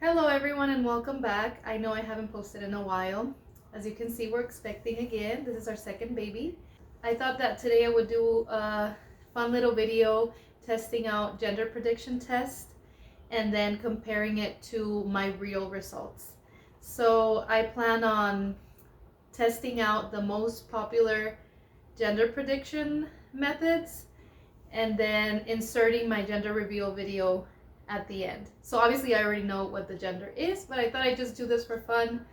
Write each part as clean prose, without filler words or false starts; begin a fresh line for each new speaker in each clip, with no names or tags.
Hello everyone and welcome back. I know I haven't posted in a while. As you can see, we're expecting again. This is our second baby. I thought that today I would do a fun little video testing out gender prediction test and then comparing it to my real results. So I plan on testing out the most popular gender prediction methods and then inserting my gender reveal video at the end. So obviously I already know what the gender is, but I thought I'd just do this for fun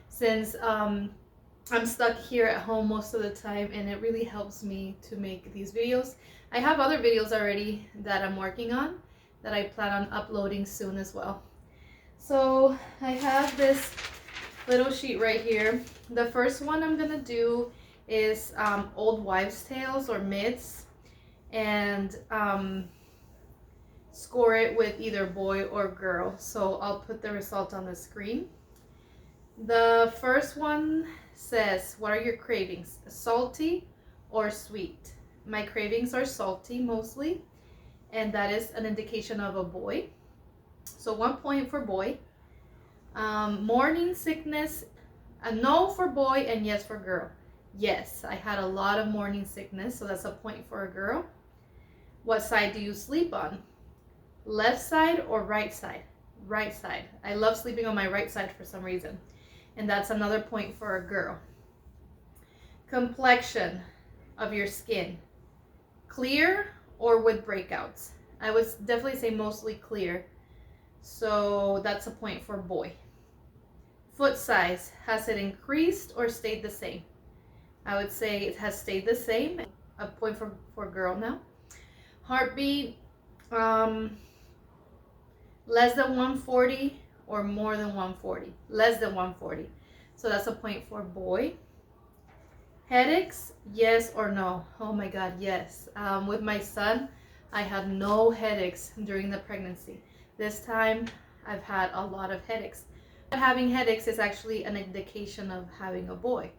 since I'm stuck here at home most of the time and it really helps me to make these videos. I have other videos already that I'm working on that I plan on uploading soon as well. So I have this little sheet right here. The first one I'm gonna do is old wives' tales or myths, and score it with either boy or girl. So I'll put the result on the screen. The first one says, what are your cravings? Salty or sweet? My cravings are salty mostly, and that is an indication of a boy. So 1 point for boy. Morning sickness, a no for boy and yes for girl. Yes, I had a lot of morning sickness, so that's a point for a girl. What side do you sleep on? Left side or right side? Right side. I love sleeping on my right side for some reason. And that's another point for a girl. Complexion of your skin. Clear or with breakouts? I would definitely say mostly clear. So that's a point for boy. Foot size. Has it increased or stayed the same? I would say it has stayed the same. A point for girl now. Heartbeat. Less than 140 or more than 140? Less than 140. So that's a point for boy. Headaches, yes or no? Oh my God, yes. With my son, I had no headaches during the pregnancy. This time, I've had a lot of headaches. But having headaches is actually an indication of having a boy.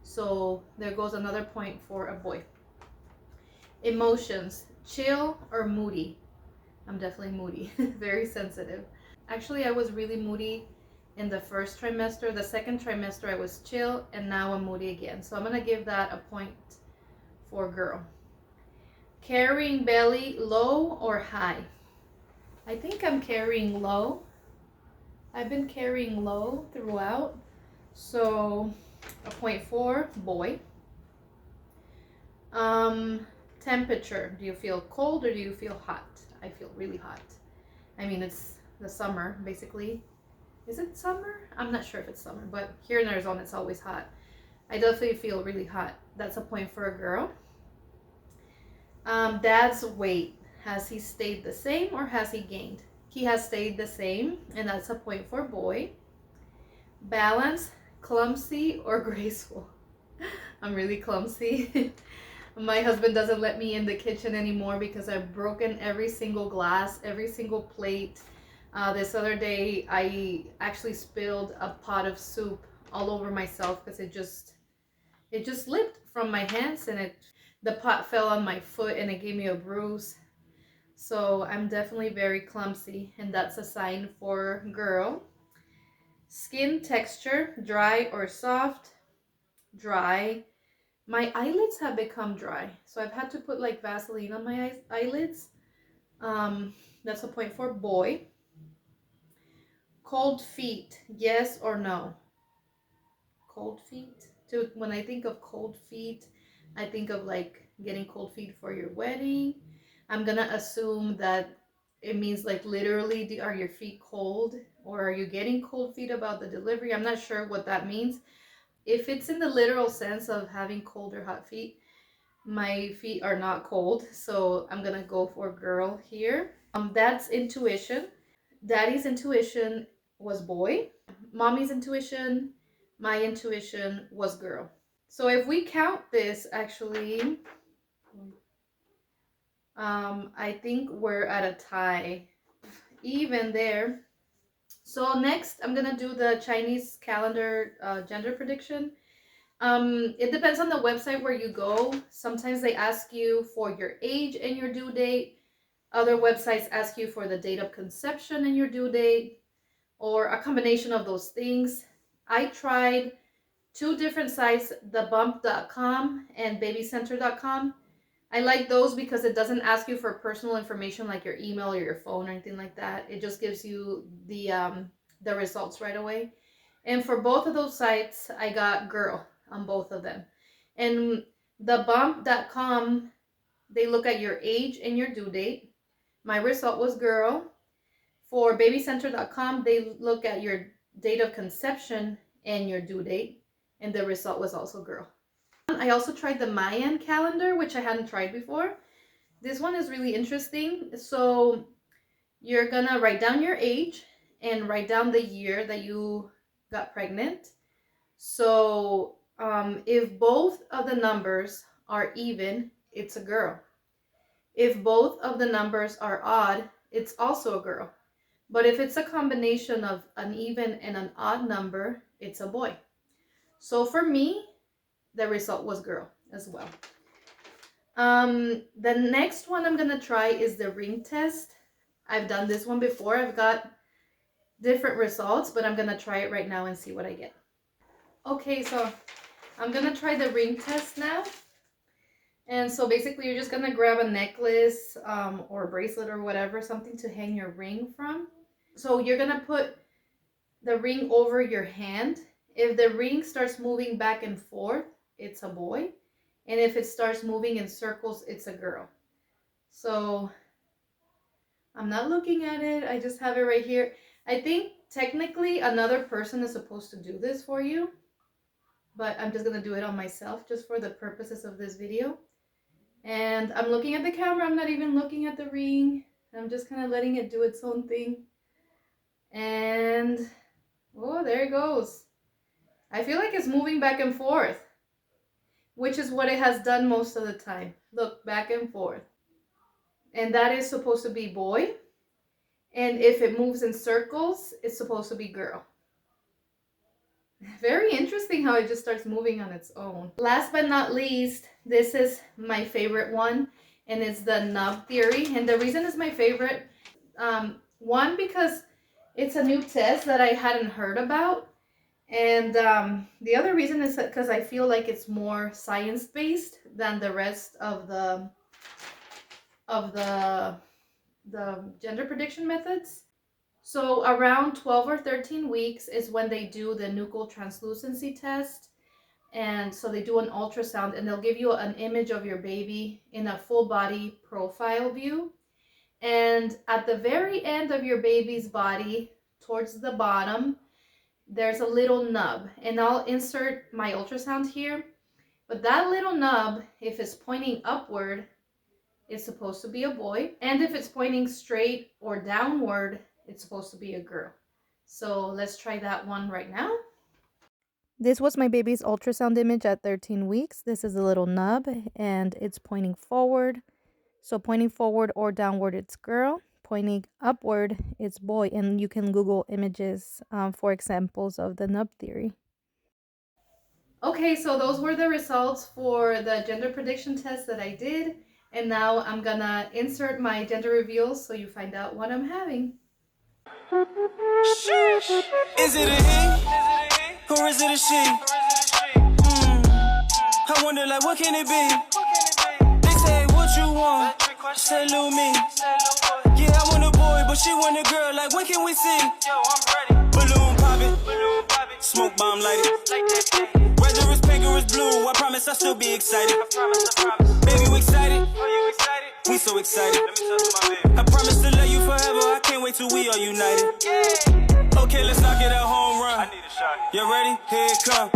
So there goes another point for a boy. Emotions, chill or moody? I'm definitely moody, very sensitive. Actually, I was really moody in the first trimester. The second trimester, I was chill, and now I'm moody again. So I'm gonna give that a point for girl. Carrying belly, low or high? I think I'm carrying low. I've been carrying low throughout. So a point for boy. Temperature, do you feel cold or do you feel hot? I feel really hot. I mean, it's the summer, basically. Is it summer? I'm not sure if it's summer, but here in Arizona, it's always hot. I definitely feel really hot. That's a point for a girl. Dad's weight. Has he stayed the same or has he gained? He has stayed the same, and that's a point for boy. Balance, clumsy or graceful? I'm really clumsy. My husband doesn't let me in the kitchen anymore because I've broken every single glass, every single plate. This other day, I actually spilled a pot of soup all over myself because it just slipped from my hands, and the pot fell on my foot and it gave me a bruise. So I'm definitely very clumsy, and that's a sign for girl. Skin texture, dry or soft? Dry. My eyelids have become dry, so I've had to put like Vaseline on my eyelids. That's a point for boy. Cold feet, yes or no? Cold feet? When I think of cold feet, I think of like getting cold feet for your wedding. I'm gonna assume that it means like literally, are your feet cold, or are you getting cold feet about the delivery? I'm not sure what that means. If it's in the literal sense of having cold or hot feet, my feet are not cold, so I'm gonna go for girl here. Dad's intuition. Daddy's intuition was boy. Mommy's intuition, my intuition was girl. So if we count this, actually, I think we're at a tie, even there. So next, I'm gonna do the Chinese calendar gender prediction. It depends on the website where you go. Sometimes they ask you for your age and your due date. Other websites ask you for the date of conception and your due date. or a combination of those things. I tried 2 different sites, thebump.com and babycenter.com. I like those because it doesn't ask you for personal information like your email or your phone or anything like that. It just gives you the results right away. And for both of those sites, I got girl on both of them. And thebump.com, they look at your age and your due date. My result was girl. For babycenter.com, they look at your date of conception and your due date, and the result was also girl. I also tried the Mayan calendar, which I hadn't tried before. This one is really interesting. So you're gonna write down your age and write down the year that you got pregnant. So if both of the numbers are even, it's a girl. If both of the numbers are odd, it's also a girl. But if it's a combination of an even and an odd number, it's a boy. So for me, the result was girl as well. The next one I'm gonna try is the ring test. I've done this one before. I've got different results, but I'm gonna try it right now and see what I get. Okay, so I'm gonna try the ring test now. And so basically you're just gonna grab a necklace or a bracelet or whatever, something to hang your ring from. So you're gonna put the ring over your hand. If the ring starts moving back and forth, it's a boy. And if it starts moving in circles, it's a girl. So I'm not looking at it. I just have it right here. I think technically another person is supposed to do this for you, but I'm just going to do it on myself just for the purposes of this video. And I'm looking at the camera. I'm not even looking at the ring. I'm just kind of letting it do its own thing. And, oh, there it goes. I feel like it's moving back and forth, which is what it has done most of the time. Look, back and forth. And that is supposed to be boy. And if it moves in circles, it's supposed to be girl. Very interesting how it just starts moving on its own. Last but not least, this is my favorite one, and it's the nub theory. And the reason it's my favorite, one, because it's a new test that I hadn't heard about. And the other reason is because I feel like it's more science-based than the rest of the gender prediction methods. So around 12 or 13 weeks is when they do the nuchal translucency test. And so they do an ultrasound and they'll give you an image of your baby in a full body profile view. And at the very end of your baby's body, towards the bottom, there's a little nub. And I'll insert my ultrasound here. But that little nub, if it's pointing upward, it's supposed to be a boy. And if it's pointing straight or downward, it's supposed to be a girl. So let's try that one right now. This was my baby's ultrasound image at 13 weeks. This is a little nub and it's pointing forward. So pointing forward or downward, it's girl. Pointing upward, it's boy. And you can Google images for examples of the nub theory. Okay, so those were the results for the gender prediction test that I did. And now I'm gonna insert my gender reveals so you find out what I'm having.
Is it a he or is it a she? I wonder, like, what can it be? They say, what you want? I say, Lil me. Yeah, I want a boy, but she want a girl. Like, when can we see? Balloon pop it, smoke bomb light it. Whether it's pink or it's blue, I promise I'll still be excited. Baby, we excited. We so excited. I promise to love you forever. I can't wait till we are united. Okay, let's knock it a home run. You ready? Here it come.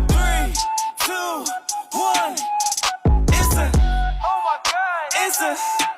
3, 2, 1. It's a. Oh my God. It's a.